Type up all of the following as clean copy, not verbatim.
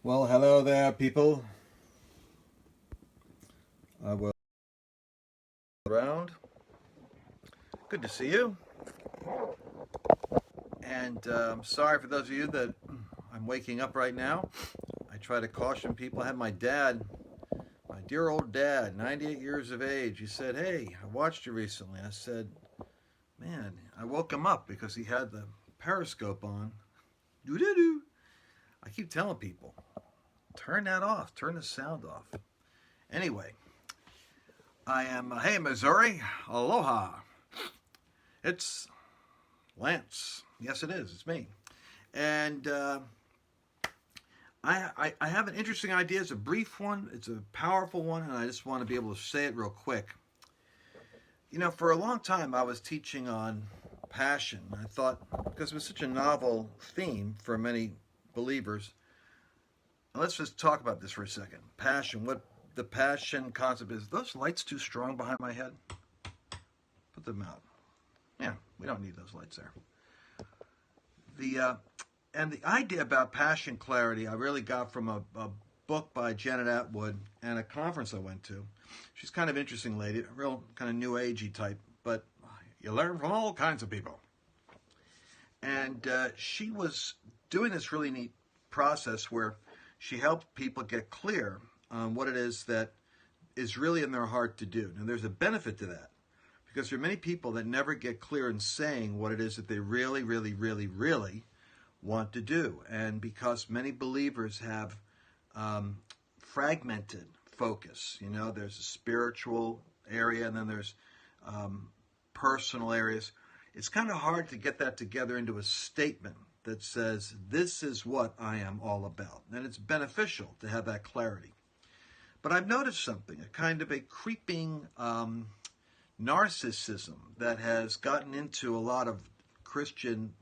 Well, hello there, people. I will around. Good to see you. And sorry for those of you that I'm waking up right now. I try to caution people. I had my dad, my dear old dad, 98 years of age. He said, "Hey, I watched you recently." I said, "Man," I woke him up because he had the periscope on. Doo-doo-doo. I keep telling people, turn that off. Turn the sound off. Anyway, I am, hey, Missouri. Aloha. It's Lance. Yes, it is. It's me. And I have an interesting idea. It's a brief one. It's a powerful one. And I just want to be able to say it real quick. You know, for a long time, I was teaching on passion. I thought, because it was such a novel theme for many believers, let's just talk about this for a second. Passion. What the passion concept is. Those lights too strong behind my head? Put them out. Yeah, we don't need those lights there. And the idea about passion clarity I really got from a book by Janet Attwood and a conference I went to. She's kind of an interesting lady, a real kind of new agey type, but you learn from all kinds of people. And she was doing this really neat process where she helped people get clear on what it is that is really in their heart to do. Now, there's a benefit to that because there are many people that never get clear in saying what it is that they really, really, really, really want to do. And because many believers have fragmented focus, you know, there's a spiritual area and then there's personal areas. It's kind of hard to get that together into a statement that says, this is what I am all about. And it's beneficial to have that clarity. But I've noticed something, a kind of a creeping narcissism that has gotten into a lot of Christian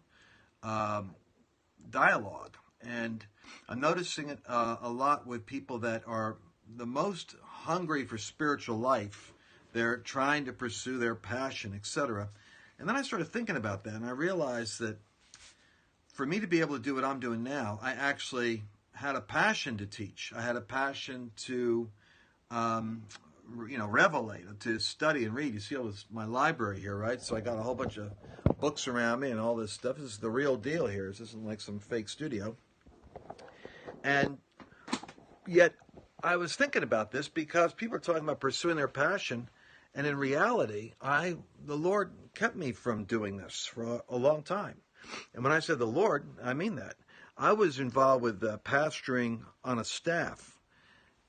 dialogue. And I'm noticing it a lot with people that are the most hungry for spiritual life. They're trying to pursue their passion, etc. And then I started thinking about that, and I realized that for me to be able to do what I'm doing now, I actually had a passion to teach. I had a passion to, revelate, to study and read. You see all this, my library here, right? So I got a whole bunch of books around me and all this stuff. This is the real deal here. This isn't like some fake studio. And yet I was thinking about this because people are talking about pursuing their passion. And in reality, the Lord kept me from doing this for a long time. And when I said the Lord, I mean that. I was involved with pastoring on a staff,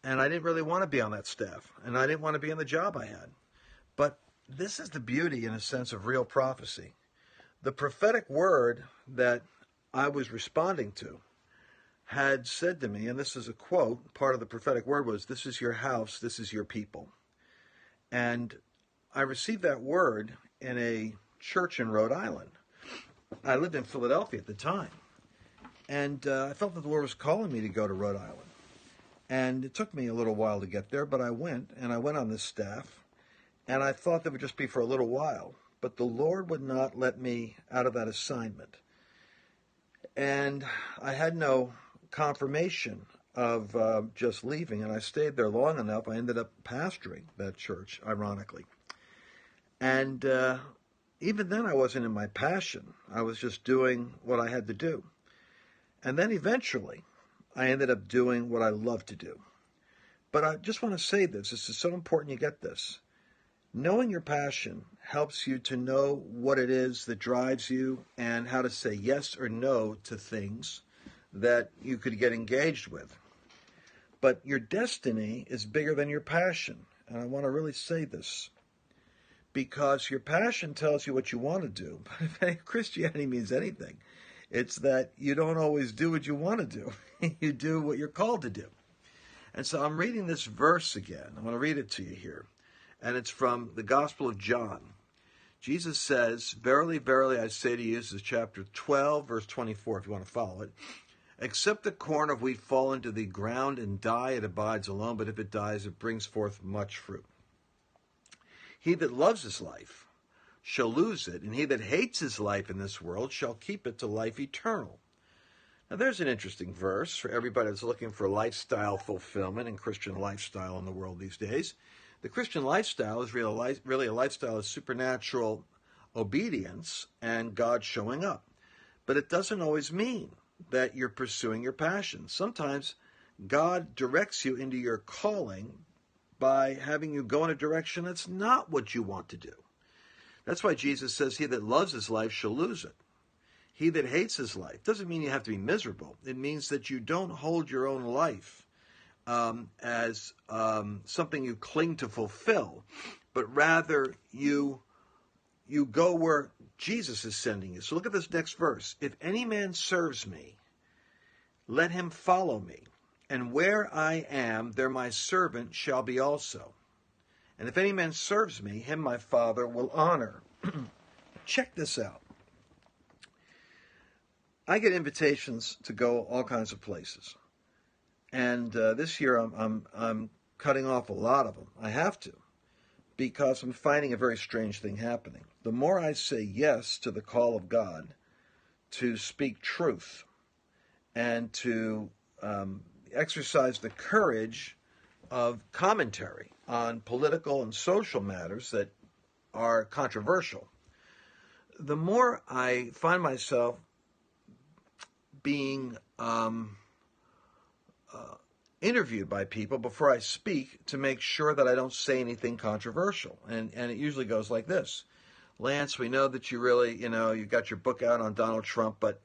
and I didn't really want to be on that staff, and I didn't want to be in the job I had. But this is the beauty, in a sense, of real prophecy. The prophetic word that I was responding to had said to me, and this is a quote, part of the prophetic word was, "This is your house, this is your people." And I received that word in a church in Rhode Island. I lived in Philadelphia at the time. And I felt that the Lord was calling me to go to Rhode Island. And it took me a little while to get there, but I went, and I went on this staff. And I thought that would just be for a little while. But the Lord would not let me out of that assignment. And I had no confirmation of just leaving, and I stayed there long enough. I ended up pastoring that church, ironically. And even then I wasn't in my passion. I was just doing what I had to do. And then eventually I ended up doing what I love to do. But I just want to say this. This is so important you get this. Knowing your passion helps you to know what it is that drives you and how to say yes or no to things that you could get engaged with. But your destiny is bigger than your passion. And I want to really say this. Because your passion tells you what you want to do. But if Christianity means anything, it's that you don't always do what you want to do. You do what you're called to do. And so I'm reading this verse again. I want to read it to you here. And it's from the Gospel of John. Jesus says, "Verily, verily, I say to you," this is chapter 12, verse 24, if you want to follow it, "except the corn of wheat fall into the ground and die, it abides alone. But if it dies, it brings forth much fruit. He that loves his life shall lose it, and he that hates his life in this world shall keep it to life eternal. Now, there's an interesting verse for everybody that's looking for lifestyle fulfillment and Christian lifestyle in the world these days. The Christian lifestyle is really a lifestyle of supernatural obedience and God showing up. But it doesn't always mean that you're pursuing your passions. Sometimes God directs you into your calling by having you go in a direction that's not what you want to do. That's why Jesus says, he that loves his life shall lose it. He that hates his life. Doesn't mean you have to be miserable. It means that you don't hold your own life as something you cling to fulfill, but rather you go where Jesus is sending you. So look at this next verse. If any man serves me, let him follow me. And where I am, there my servant shall be also. And if any man serves me, him my Father will honor. Check this out. I get invitations to go all kinds of places. And this year I'm cutting off a lot of them. I have to, because I'm finding a very strange thing happening. The more I say yes to the call of God to speak truth and to exercise the courage of commentary on political and social matters that are controversial, the more I find myself being interviewed by people before I speak to make sure that I don't say anything controversial. And it usually goes like this. Lance, we know that you really, you got your book out on Donald Trump, but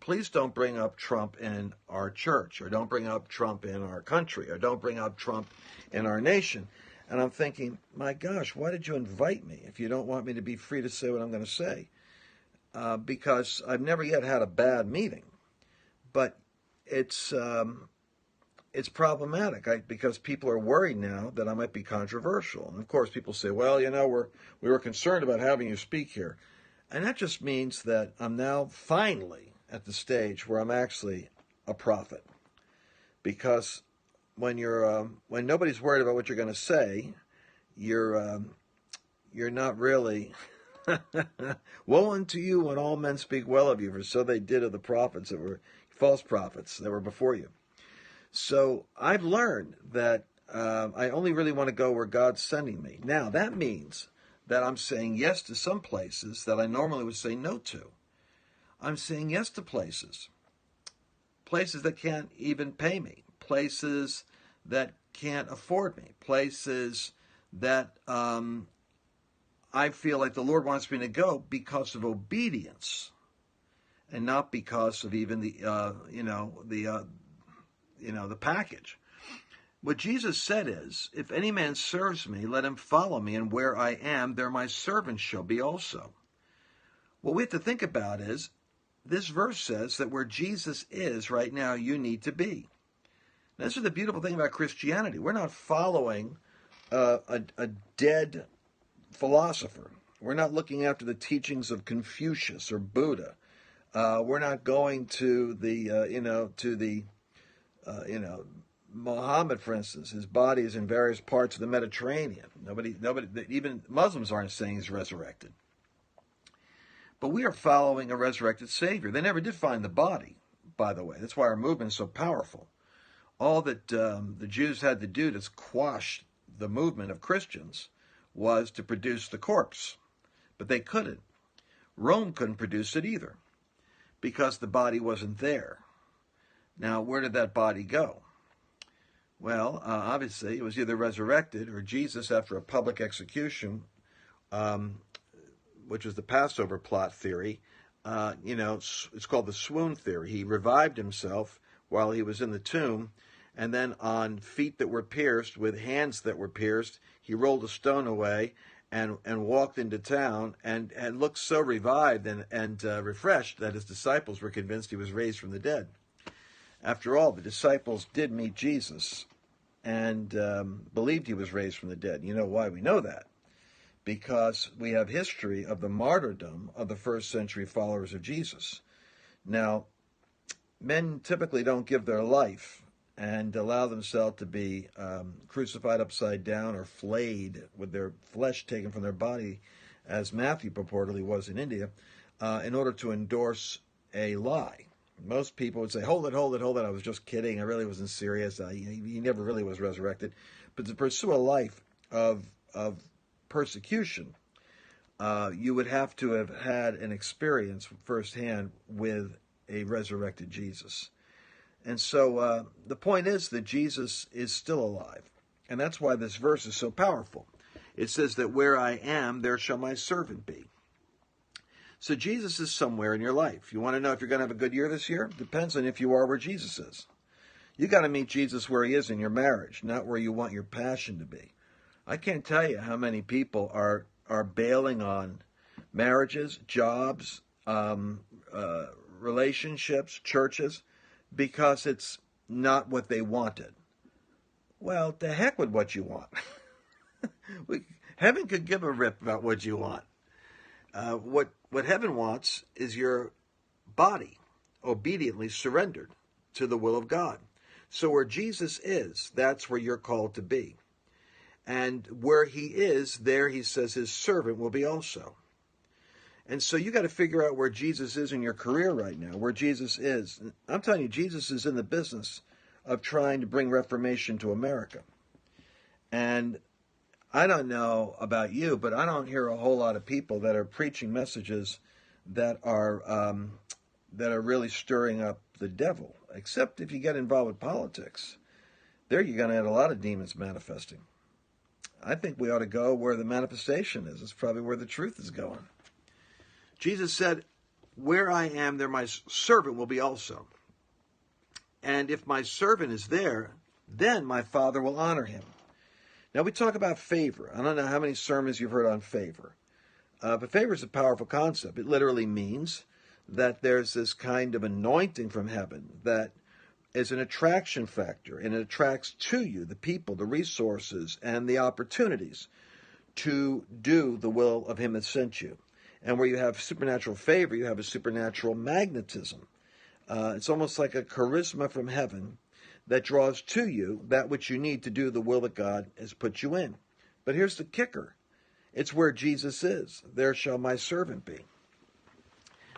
please don't bring up Trump in our church, or don't bring up Trump in our country, or don't bring up Trump in our nation. And I'm thinking, my gosh, why did you invite me if you don't want me to be free to say what I'm going to say? Because I've never yet had a bad meeting. But it's problematic because people are worried now that I might be controversial. And of course, people say, well, we were concerned about having you speak here. And that just means that I'm now finally at the stage where I'm actually a prophet. Because when nobody's worried about what you're going to say, you're not really. Woe unto you when all men speak well of you, for so they did of the prophets that were false prophets that were before you. So I've learned that I only really want to go where God's sending me. Now, that means that I'm saying yes to some places that I normally would say no to. I'm saying yes to places that can't even pay me, places that can't afford me, places that I feel like the Lord wants me to go because of obedience, and not because of even the package. What Jesus said is, if any man serves me, let him follow me, and where I am, there my servant shall be also. What we have to think about is, this verse says that where Jesus is right now, you need to be. Now, this is the beautiful thing about Christianity. We're not following a dead philosopher. We're not looking after the teachings of Confucius or Buddha. We're not going to the Muhammad, for instance. His body is in various parts of the Mediterranean. Nobody, even Muslims aren't saying he's resurrected. But we are following a resurrected Savior. They never did find the body, by the way. That's why our movement is so powerful. All that the Jews had to do to quash the movement of Christians was to produce the corpse. But they couldn't. Rome couldn't produce it either, because the body wasn't there. Now, where did that body go? Well, obviously, it was either resurrected or Jesus, after a public execution, which was the Passover plot theory, it's called the swoon theory. He revived himself while he was in the tomb, and then on feet that were pierced, with hands that were pierced, he rolled a stone away and walked into town and looked so revived and refreshed that his disciples were convinced he was raised from the dead. After all, the disciples did meet Jesus and believed he was raised from the dead. You know why we know that? Because we have history of the martyrdom of the first century followers of Jesus. Now, men typically don't give their life and allow themselves to be crucified upside down or flayed with their flesh taken from their body, as Matthew purportedly was in India, in order to endorse a lie. Most people would say, hold it, hold it, hold it. I was just kidding. I really wasn't serious. He never really was resurrected. But to pursue a life of persecution, you would have to have had an experience firsthand with a resurrected Jesus. And so the point is that Jesus is still alive. And that's why this verse is so powerful. It says that where I am, there shall my servant be. So Jesus is somewhere in your life. You want to know if you're going to have a good year this year? Depends on if you are where Jesus is. You got to meet Jesus where he is in your marriage, not where you want your passion to be. I can't tell you how many people are bailing on marriages, jobs, relationships, churches, because it's not what they wanted. Well, to heck with what you want. Heaven could give a rip about what you want. What heaven wants is your body obediently surrendered to the will of God. So where Jesus is, that's where you're called to be. And where he is, there he says his servant will be also. And so you got to figure out where Jesus is in your career right now, where Jesus is. I'm telling you, Jesus is in the business of trying to bring reformation to America. And I don't know about you, but I don't hear a whole lot of people that are preaching messages that are really stirring up the devil, except if you get involved with politics. There you're going to have a lot of demons manifesting. I think we ought to go where the manifestation is. It's probably where the truth is going. Jesus said, where I am, there my servant will be also. And if my servant is there, then my Father will honor him. Now we talk about favor. I don't know how many sermons you've heard on favor. But favor is a powerful concept. It literally means that there's this kind of anointing from heaven that is an attraction factor, and it attracts to you the people, the resources, and the opportunities to do the will of him that sent you. And where you have supernatural favor, you have a supernatural magnetism. It's almost like a charisma from heaven that draws to you that which you need to do the will that God has put you in. But here's the kicker. It's where Jesus is. There shall my servant be.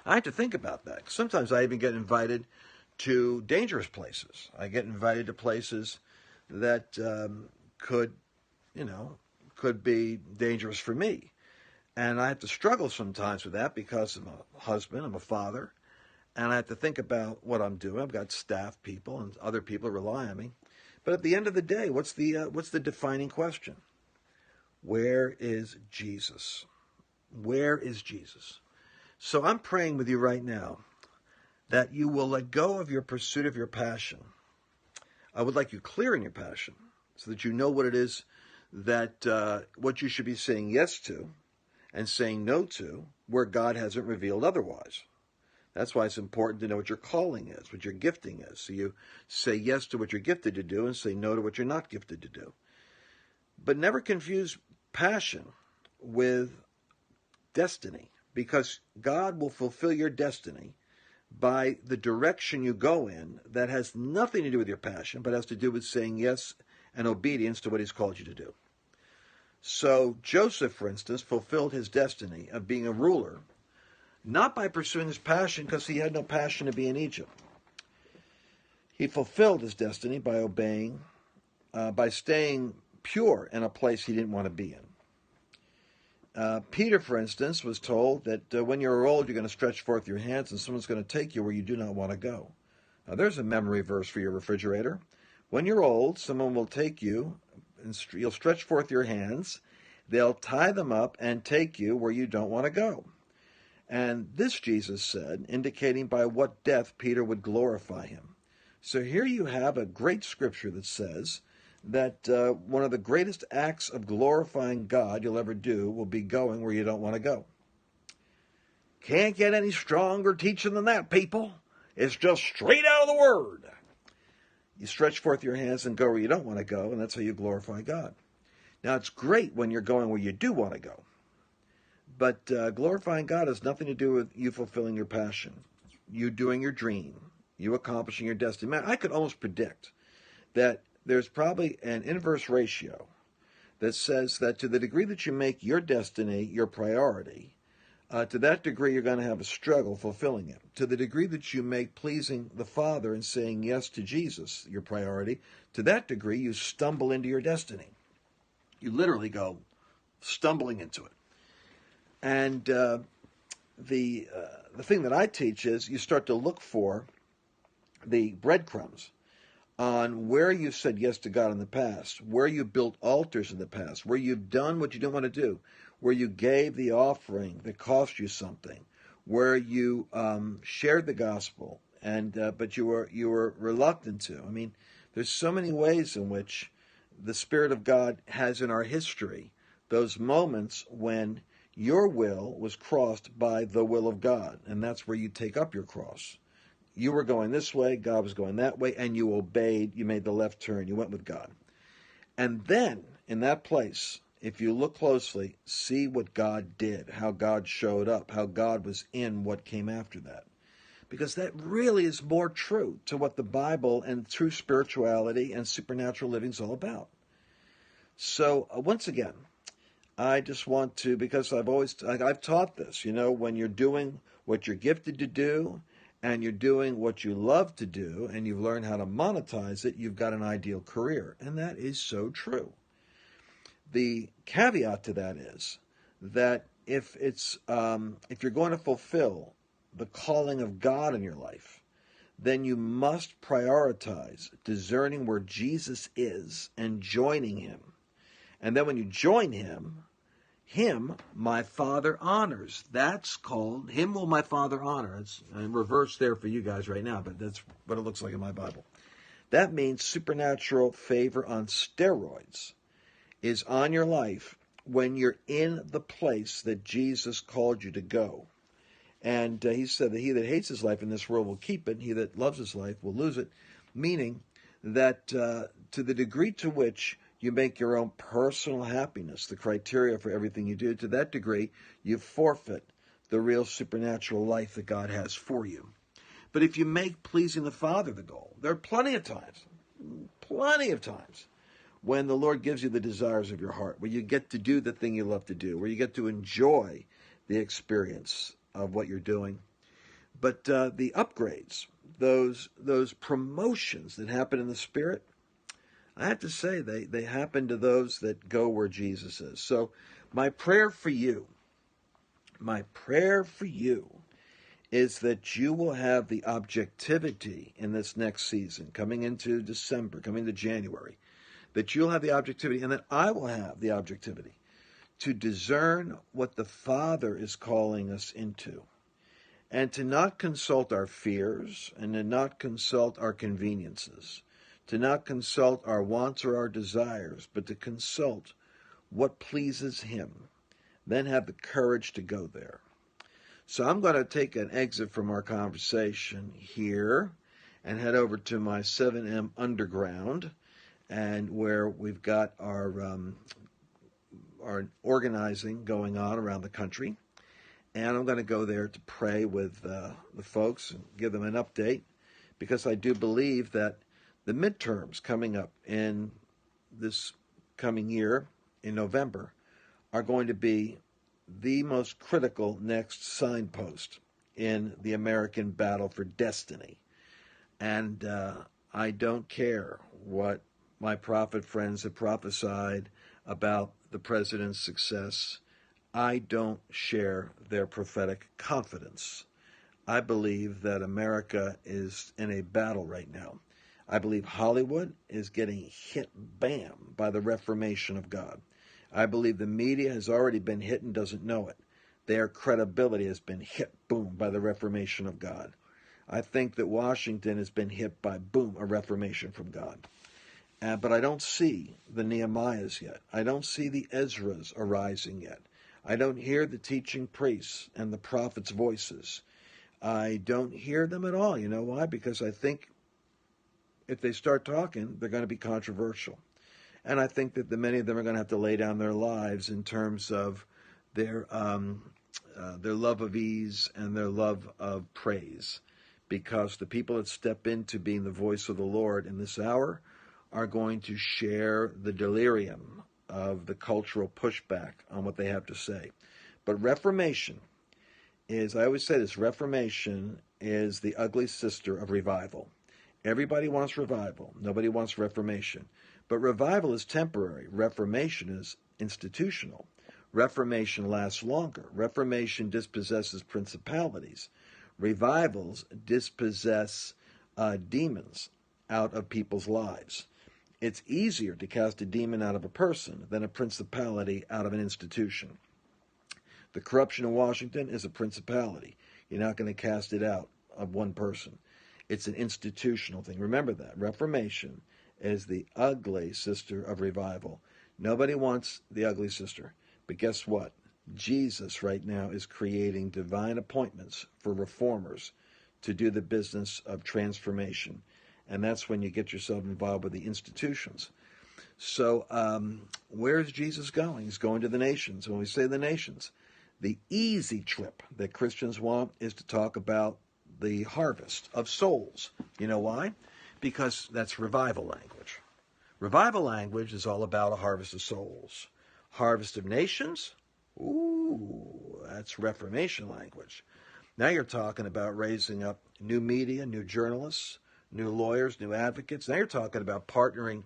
I have to think about that. Sometimes I even get invited to dangerous places. I get invited to places that could be dangerous for me. And I have to struggle sometimes with that because I'm a husband, I'm a father, and I have to think about what I'm doing. I've got staff people and other people rely on me. But at the end of the day, what's the defining question? Where is Jesus? Where is Jesus? So I'm praying with you right now that you will let go of your pursuit of your passion. I would like you clear in your passion so that you know what it is that what you should be saying yes to and saying no to where God hasn't revealed otherwise. That's why it's important to know what your calling is, what your gifting is. So you say yes to what you're gifted to do and say no to what you're not gifted to do. But never confuse passion with destiny, because God will fulfill your destiny by the direction you go in that has nothing to do with your passion, but has to do with saying yes and obedience to what he's called you to do. So Joseph, for instance, fulfilled his destiny of being a ruler, not by pursuing his passion, because he had no passion to be in Egypt. He fulfilled his destiny by obeying, by staying pure in a place he didn't want to be in. Peter, for instance, was told that when you're old, you're going to stretch forth your hands and someone's going to take you where you do not want to go. Now, there's a memory verse for your refrigerator. When you're old, someone will take you, and you'll stretch forth your hands. They'll tie them up and take you where you don't want to go. And this, Jesus said, indicating by what death Peter would glorify him. So here you have a great scripture that says that one of the greatest acts of glorifying God you'll ever do will be going where you don't want to go. Can't get any stronger teaching than that, people. It's just straight out of the Word. You stretch forth your hands and go where you don't want to go, and that's how you glorify God. Now, it's great when you're going where you do want to go. But glorifying God has nothing to do with you fulfilling your passion, you doing your dream, you accomplishing your destiny. Man, I could almost predict that there's probably an inverse ratio that says that to the degree that you make your destiny your priority, to that degree, you're going to have a struggle fulfilling it. To the degree that you make pleasing the Father and saying yes to Jesus your priority, to that degree, you stumble into your destiny. You literally go stumbling into it. And the thing that I teach is you start to look for the breadcrumbs on where you said yes to God in the past, where you built altars in the past, where you've done what you didn't want to do, where you gave the offering that cost you something, where you shared the gospel, and but you were reluctant to. I mean, there's so many ways in which the Spirit of God has in our history those moments when your will was crossed by the will of God, and that's where you take up your cross. You were going this way, God was going that way, and you obeyed, you made the left turn, you went with God. And then, in that place, if you look closely, see what God did, how God showed up, how God was in what came after that. Because that really is more true to what the Bible and true spirituality and supernatural living is all about. So, once again, I just want to, because I've taught this, when you're doing what you're gifted to do, and you're doing what you love to do, and you've learned how to monetize it, you've got an ideal career. And that is so true. The caveat to that is that if you're going to fulfill the calling of God in your life, then you must prioritize discerning where Jesus is and joining him. And then when you join him my Father honors. That's called, him will my Father honor. It's in reverse there for you guys right now, but that's what it looks like in my Bible. That means supernatural favor on steroids is on your life when you're in the place that Jesus called you to go. And he said that he that hates his life in this world will keep it, and he that loves his life will lose it, meaning that to the degree to which you make your own personal happiness the criteria for everything you do, to that degree, you forfeit the real supernatural life that God has for you. But if you make pleasing the Father the goal, there are plenty of times, when the Lord gives you the desires of your heart, where you get to do the thing you love to do, where you get to enjoy the experience of what you're doing. But the upgrades, those promotions that happen in the Spirit, I have to say, they happen to those that go where Jesus is. So my prayer for you is that you will have the objectivity in this next season, coming into December, coming to January, that you'll have the objectivity, and that I will have the objectivity to discern what the Father is calling us into, and to not consult our fears, and to not consult our conveniences, to not consult our wants or our desires, but to consult what pleases him. Then have the courage to go there. So I'm going to take an exit from our conversation here and head over to my 7M Underground, and where we've got our organizing going on around the country. And I'm going to go there to pray with the folks and give them an update, because I do believe that the midterms coming up in this coming year in November are going to be the most critical next signpost in the American battle for destiny. And I don't care what my prophet friends have prophesied about the president's success. I don't share their prophetic confidence. I believe that America is in a battle right now. I believe Hollywood is getting hit, bam, by the reformation of God. I believe the media has already been hit and doesn't know it. Their credibility has been hit, boom, by the reformation of God. I think that Washington has been hit by, boom, a reformation from God. But I don't see the Nehemiahs yet. I don't see the Ezras arising yet. I don't hear the teaching priests and the prophets' voices. I don't hear them at all. You know why? Because I think if they start talking, they're going to be controversial. And I think that many of them are going to have to lay down their lives in terms of their love of ease and their love of praise. Because the people that step into being the voice of the Lord in this hour are going to share the delirium of the cultural pushback on what they have to say. But reformation is, I always say this, Reformation is the ugly sister of revival. Everybody wants revival. Nobody wants reformation. But revival is temporary. Reformation is institutional. Reformation lasts longer. Reformation dispossesses principalities. Revivals dispossess demons out of people's lives. It's easier to cast a demon out of a person than a principality out of an institution. The corruption in Washington is a principality. You're not going to cast it out of one person. It's an institutional thing. Remember that. Reformation is the ugly sister of revival. Nobody wants the ugly sister. But guess what? Jesus right now is creating divine appointments for reformers to do the business of transformation. And that's when you get yourself involved with the institutions. So where's Jesus going? He's going to the nations. When we say the nations, the easy trip that Christians want is to talk about the harvest of souls. You know why? Because that's revival language. Revival language is all about a harvest of souls. Harvest of nations? Ooh, that's Reformation language. Now you're talking about raising up new media, new journalists, new lawyers, new advocates. Now you're talking about partnering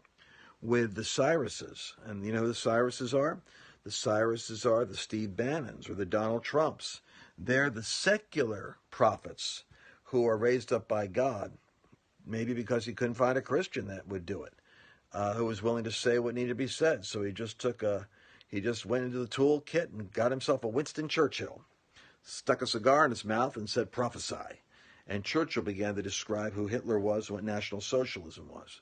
with the Cyruses. And you know who the Cyruses are? The Cyruses are the Steve Bannons or the Donald Trumps. They're the secular prophets who are raised up by God, maybe because he couldn't find a Christian that would do it, who was willing to say what needed to be said. So he just went into the toolkit and got himself a Winston Churchill, stuck a cigar in his mouth and said, prophesy. And Churchill began to describe who Hitler was and what National Socialism was.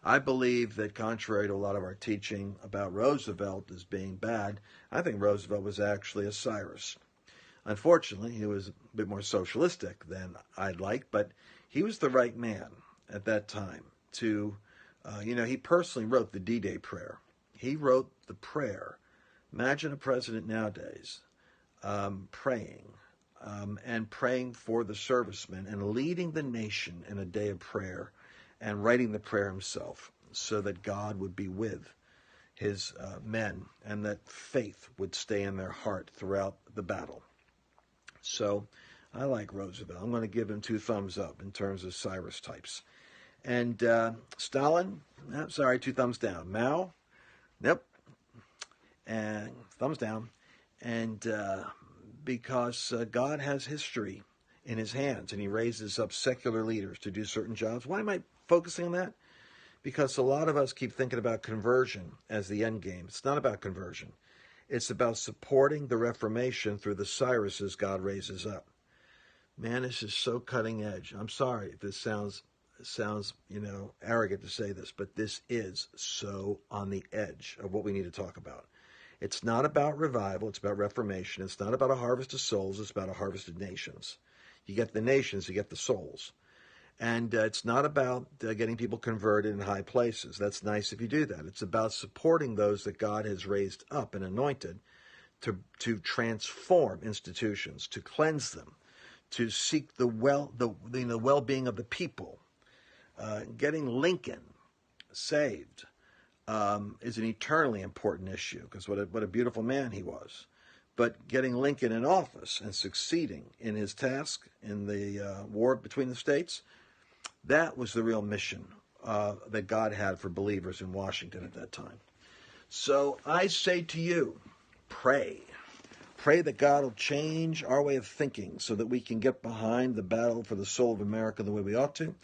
I believe that contrary to a lot of our teaching about Roosevelt as being bad, I think Roosevelt was actually a Cyrus. Unfortunately, he was a bit more socialistic than I'd like, but he was the right man at that time to, he personally wrote the D-Day prayer. He wrote the prayer. Imagine a president nowadays praying and praying for the servicemen and leading the nation in a day of prayer and writing the prayer himself so that God would be with his men and that faith would stay in their heart throughout the battle. So I like Roosevelt. I'm going to give him 2 thumbs up in terms of Cyrus types. And Stalin, 2 thumbs down. Mao, nope, and thumbs down. And because God has history in his hands and he raises up secular leaders to do certain jobs. Why am I focusing on that? Because a lot of us keep thinking about conversion as the end game. It's not about conversion. It's about supporting the Reformation through the Cyruses God raises up. Man, this is so cutting edge. I'm sorry if this sounds arrogant to say this, but this is so on the edge of what we need to talk about. It's not about revival. It's about reformation. It's not about a harvest of souls. It's about a harvest of nations. You get the nations, you get the souls. And it's not about getting people converted in high places. That's nice if you do that. It's about supporting those that God has raised up and anointed to transform institutions, to cleanse them, to seek the well-being of the people. Getting Lincoln saved is an eternally important issue because what a beautiful man he was. But getting Lincoln in office and succeeding in his task in the war between the states, that was the real mission that God had for believers in Washington at that time. So I say to you, pray. Pray that God will change our way of thinking so that we can get behind the battle for the soul of America the way we ought to.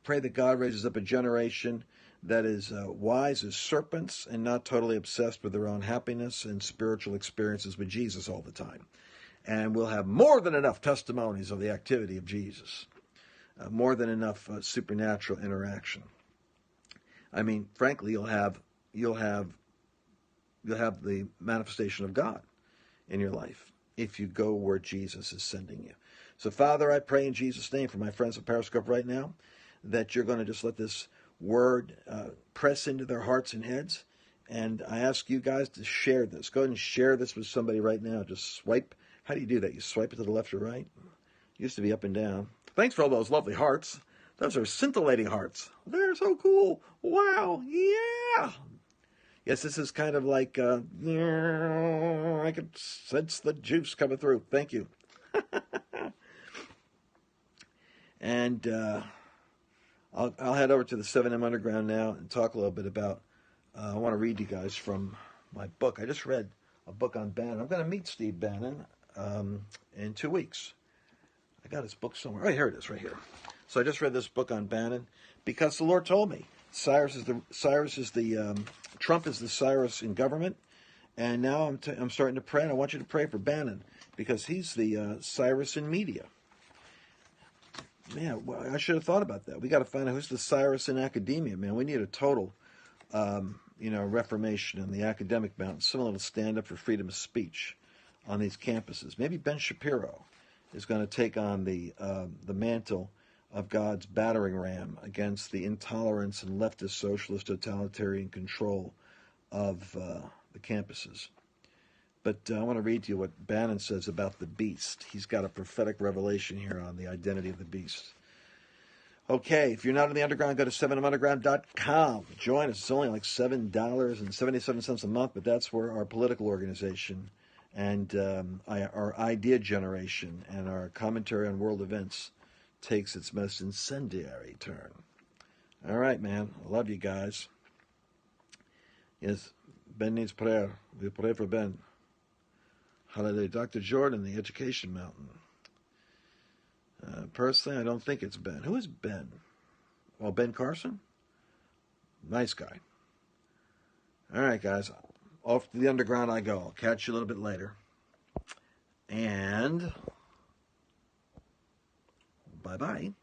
Pray that God raises up a generation that is wise as serpents and not totally obsessed with their own happiness and spiritual experiences with Jesus all the time. And we'll have more than enough testimonies of the activity of Jesus. More than enough supernatural interaction. I mean, frankly, you'll have the manifestation of God in your life if you go where Jesus is sending you. So, Father, I pray in Jesus' name for my friends at Periscope right now that you're going to just let this word press into their hearts and heads. And I ask you guys to share this. Go ahead and share this with somebody right now. Just swipe. How do you do that? You swipe it to the left or right? It used to be up and down. Thanks for all those lovely hearts. Those are scintillating hearts. They're so cool. Wow. Yeah. Yes, this is kind of like, I could sense the juice coming through. Thank you. And I'll head over to the 7M Underground now and talk a little bit about, I want to read you guys from my book. I just read a book on Bannon. I'm going to meet Steve Bannon in 2 weeks. I got his book somewhere. Oh, here it is, right here. So I just read this book on Bannon because the Lord told me Trump is the Cyrus in government, and now I'm starting to pray, and I want you to pray for Bannon because he's the Cyrus in media. Man, well, I should have thought about that. We got to find out who's the Cyrus in academia, man. We need a total, reformation in the academic mountain. Someone to stand up for freedom of speech on these campuses. Maybe Ben Shapiro is going to take on the mantle of God's battering ram against the intolerance and leftist socialist totalitarian control of the campuses. But I want to read to you what Bannon says about the beast. He's got a prophetic revelation here on the identity of the beast. Okay, if you're not in the underground, go to 7munderground.com. Join us. It's only like $7.77 a month, but that's where our political organization and our idea generation and our commentary on world events takes its most incendiary turn. All right, man. I love you guys. Yes, Ben needs prayer. We pray for Ben. Hallelujah. Dr. Jordan, the Education Mountain. Personally, I don't think it's Ben. Who is Ben? Well, Ben Carson? Nice guy. All right, guys. Off to the underground I go. I'll catch you a little bit later. And bye-bye.